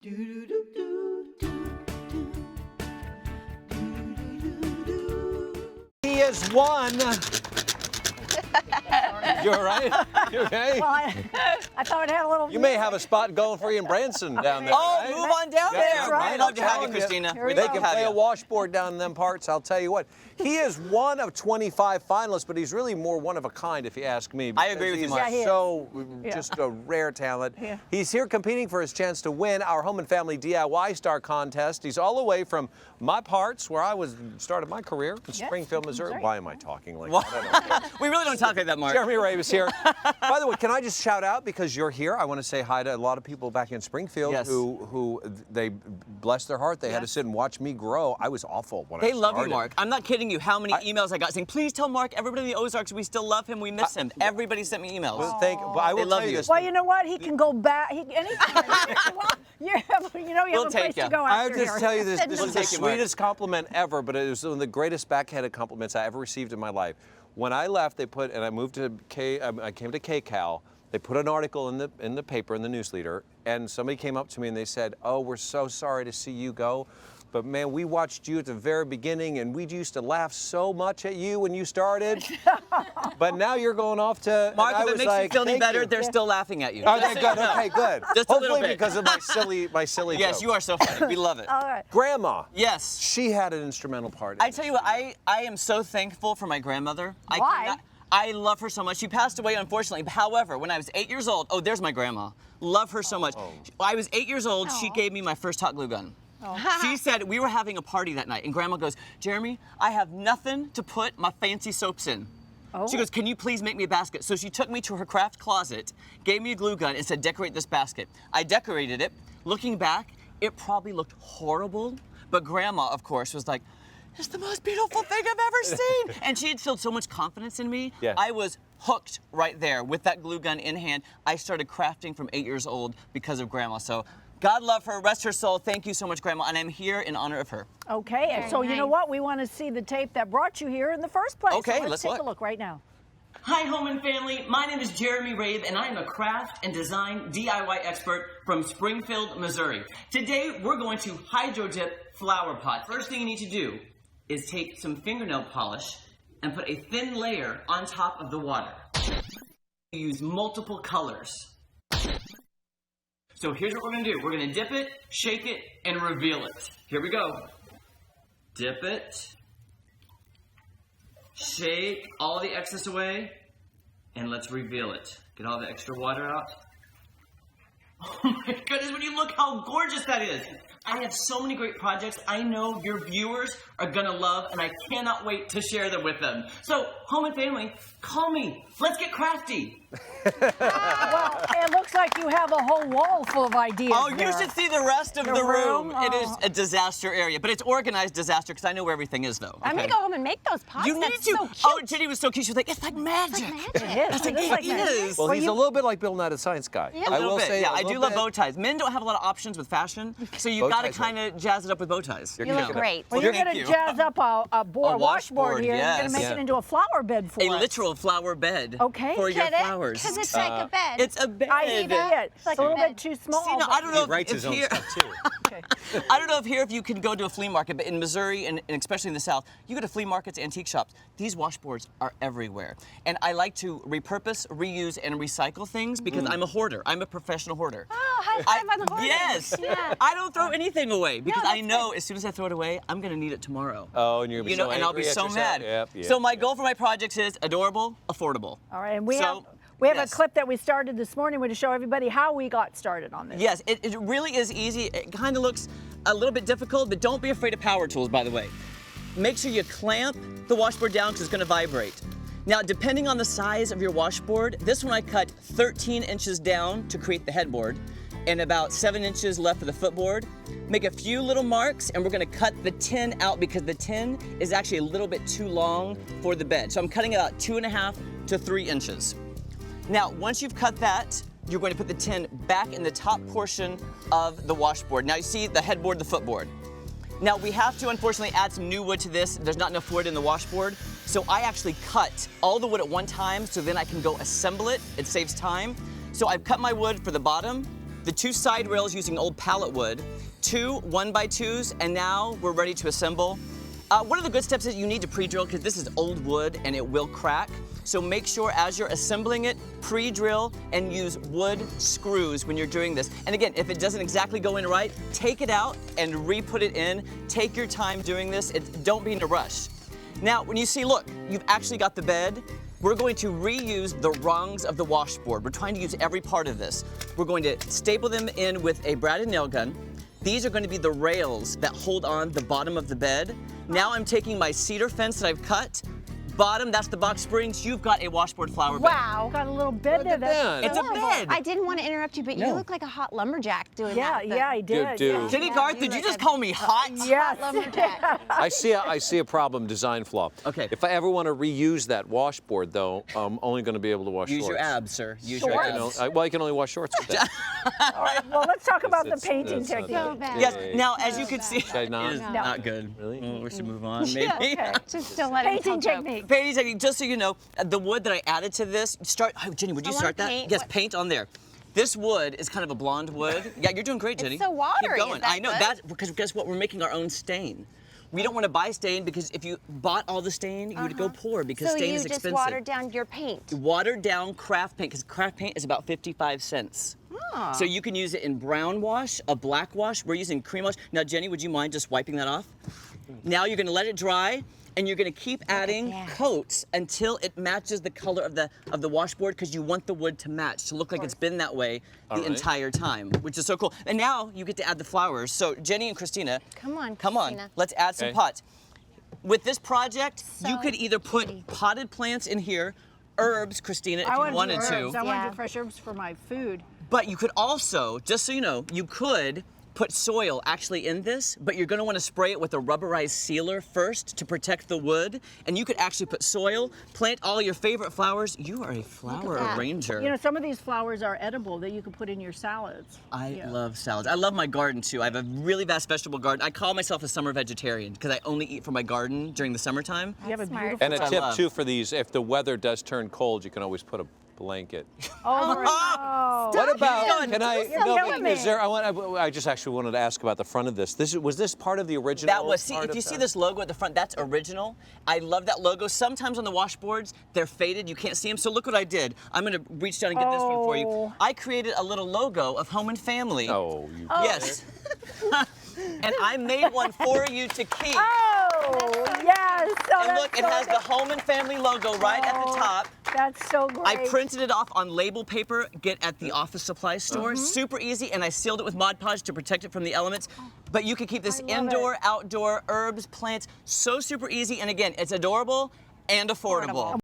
He is one. You all right? You okay? Well, I thought it had a little. You may have a spot going for you in Branson down there. Oh, right? move on down Yeah, there. right. We'd love to have you, telling you. Christina. Here we We'd They love can to have play a you. washboard down in them parts, I'll tell you what. He is one of 25 finalists, but he's really more one of a kind, if you ask me. I agree with you, He's Mark. Yeah, he is. so Yeah. just a rare talent. Yeah. He's here competing for his chance to win our Home and Family DIY Star Contest. He's all the way from my parts, where I started my career in Springfield, Missouri. right. Why am I talking like Well, that? I don't know. we really don't talk like that, Mark. Jeremy Rabe is here. By the way, can I just shout out, because you're here, I want to say hi to a lot of people back in Springfield Yes. who they bless their heart. They had to sit and watch me grow. I was awful when I They started. love you, Mark. I'm not kidding you. How many emails I got saying, please tell Mark, everybody in the Ozarks, we still love him, we miss him. Everybody sent me emails. But I will love tell you you. this. Well, you know what? He can go back. Anytime. You have We'll a take place ya. to go I'll after just here. tell you this. This We'll is the take you, Mark. sweetest compliment ever, but it was one of the greatest backhanded compliments I ever received in my life. When I left, and I moved to I came to KCAL. They put an article in the paper, in the news leader, and somebody came up to me and they said, "Oh, we're so sorry to see you go. But man, we watched you at the very beginning, and we used to laugh so much at you when you started. But now you're going off to." Mark, and I if it was makes you like, feel any "Thank better, you." they're still laughing at you. Okay, Just so good. you know. Okay, good. Just a little Hopefully bit. because of my silly Yes, jokes. you are so funny. We love it. All right. Grandma. Yes. She had an instrumental part. I tell you what, I am so thankful for my grandmother. Why? I love her so much. She passed away, unfortunately. However, when I was 8 years old, oh, there's my grandma. Love her so much. I was 8 years old. She gave me my first hot glue gun. She said, we were having a party that night, and Grandma goes, Jeremy, I have nothing to put my fancy soaps in. She goes, can you please make me a basket? So she took me to her craft closet, gave me a glue gun, and said, decorate this basket. I decorated it. Looking back, it probably looked horrible, but Grandma, of course, was like, it's the most beautiful thing I've ever seen. And she had instilled so much confidence in me. Yeah. I was hooked right there with that glue gun in hand. I started crafting from 8 years old because of Grandma. So God love her, rest her soul. Thank you so much, Grandma, and I'm here in honor of her. Okay, and so you know what? We want to see the tape that brought you here in the first place. Okay, so let's take look. a look right now. Hi, home and family. My name is Jeremy Rave, and I am a craft and design DIY expert from Springfield, Missouri. Today, we're going to hydro dip flower pots. First thing you need to do is take some fingernail polish and put a thin layer on top of the water. Use multiple colors. So here's what we're gonna do. We're gonna dip it, shake it, and reveal it. Here we go. Dip it, shake all the excess away, and let's reveal it. Get all the extra water out. Oh my goodness, when you look how gorgeous that is. I have so many great projects I know your viewers are gonna love, and I cannot wait to share them with them. So, home and family, call me. Let's get crafty. Well, it looks like you have a whole wall full of ideas. Oh, you there. should see the rest of The the room. room? It is Oh. a disaster area, but it's organized disaster because I know where everything is, though. I'm gonna okay? go home and make those pots. You need That's to. so cute. Oh, Jenny was so cute. She was like, "It's like magic." It is. I was like, It is like "It magic. is." Well, Well, he's you- a little bit like Bill Nye the Science Guy. A I little will bit. say Yeah, a I do little love bit. bow ties. Men don't have a lot of options with fashion, so you've Bow got to ties kind of jazz it up with bow ties. You look great. Well, you're going Thank to you. jazz up a washboard washboard, here. You're going yes. to make Yeah. it into a flower bed for A us. literal flower bed. Okay. For your Get it? flowers. Because it's like a bed. It's a bed. I see it. It's like a a little bed. bit too small. See, now, but- I don't know He writes if his own here, stuff too. Okay. I don't know if here if you can go to a flea market, but in Missouri and especially in the South, you go to flea markets, antique shops. These washboards are everywhere, and I like to repurpose, reuse, and recycle things because I'm a hoarder. I'm a professional hoarder. Oh, high five on the hoarding. Yes. Yeah. I don't throw anything away because I that's know as soon as I throw it away, I'm gonna need it tomorrow. Oh, and you're gonna be so and I'll angry be at so yourself. mad. Yep, yep, so my yep. goal for my projects is adorable, affordable. All right, and we So, have yes. a clip that we started this morning to show everybody how we got started on this. Yes, it really is easy. It kind of looks a little bit difficult, but don't be afraid of power tools, by the way. Make sure you clamp the washboard down because it's going to vibrate. Now, depending on the size of your washboard, this one I cut 13 inches down to create the headboard and about 7 inches left for the footboard. Make a few little marks, and we're going to cut the tin out because the tin is actually a little bit too long for the bed. So I'm cutting it out 2.5 to 3 inches. Now, once you've cut that, you're going to put the tin back in the top portion of the washboard. Now you see the headboard, the footboard. Now we have to unfortunately add some new wood to this. There's not enough wood in the washboard. So I actually cut all the wood at one time so then I can go assemble it. It saves time. So I've cut my wood for the bottom, the 2 side rails using old pallet wood, 2 1x2s, and now we're ready to assemble. One of the good steps is you need to pre-drill because this is old wood and it will crack. So make sure as you're assembling it, pre-drill and use wood screws when you're doing this. And again, if it doesn't exactly go in right, take it out and re-put it in. Take your time doing this. Don't be in a rush. Now, when you see, look, you've actually got the bed. We're going to reuse the rungs of the washboard. We're trying to use every part of this. We're going to staple them in with a braided nail gun. These are going to be the rails that hold on the bottom of the bed. Now I'm taking my cedar fence that I've cut. Bottom, that's the box springs. You've got a washboard flower bed. Wow. Got a little bed there. That's It's a bed. I didn't want to interrupt you, but you look like a hot lumberjack doing that. Yeah, I did. do. Yeah. Jenny Garth, did you just call me hot? Yes. Hot lumberjack. I see a problem, design flaw. Okay. If I ever want to reuse that washboard, though, I'm only going to be able to wash Use shorts. your abs, sir. Use Shorts? your You know, abs. well, I can only wash shorts with that. All right, well, let's talk about the That's- painting that's not technique. So bad. Yes, now as you can see, Should I not? it is No. not good. Really? We should move on, maybe. Okay. Just don't let him Painting talk about- technique. Painting technique, just so you know, the wood that I added to this, oh, Jenny, would you I wanna start that? paint. Yes, What- paint on there. This wood is kind of a blonde wood. Yeah, you're doing great, Jenny. so watery, Keep going. is that I know, good? that's because guess what? We're making our own stain. We don't want to buy stain because if you bought all the stain, you would go poor because So stain you is just expensive. watered down your paint. Watered down craft paint, because craft paint is about 55 cents. Oh. So you can use it in brown wash, a black wash. We're using cream wash. Now, Jenny, would you mind just wiping that off? Now you're gonna let it dry, and you're gonna keep adding that. coats until it matches the color of the washboard, because you want the wood to match, to look like it's been that way the right. entire time, which is so cool. And now you get to add the flowers. So Jenny and Christina, Come on, come on, Christina. let's add some Okay. pots. With this project, you So could either put pretty. potted plants in here, herbs, Christina, if I you wanted wanted herbs. to. I wanted Yeah. to fresh herbs for my food. But you could also, just so you know, you could put soil actually in this, but you're gonna wanna spray it with a rubberized sealer first to protect the wood. And you could actually put soil, plant all your favorite flowers. You are a flower that. arranger. You know, some of these flowers are edible that you can put in your salads. I love salads. I love my garden too. I have a really vast vegetable garden. I call myself a summer vegetarian because I only eat from my garden during the summertime. You have a Smart. beautiful. And a Which I tip love. too for these: if the weather does turn cold, you can always put a blanket. Oh, no. What about? Stop. Can I? You're killing me. Is there? I just actually wanted to ask about the front of this. Was this part of the original? That was, see, part if of you see the- this logo at the front, that's original. I love that logo. Sometimes on the washboards, they're faded, you can't see them. So look what I did. I'm gonna reach down and get this one for you. Oh. I created a little logo of Home and Family. Oh, you. Yes. And I made one for you to keep. Oh, yes. Oh, And look, it has the Home and Family logo right at the top. That's so great. I printed it off on label paper, get at the office supply store. Super easy, and I sealed it with Mod Podge to protect it from the elements. But you can keep this I love indoor, it. outdoor, herbs, plants, so super easy. And again, it's adorable and affordable.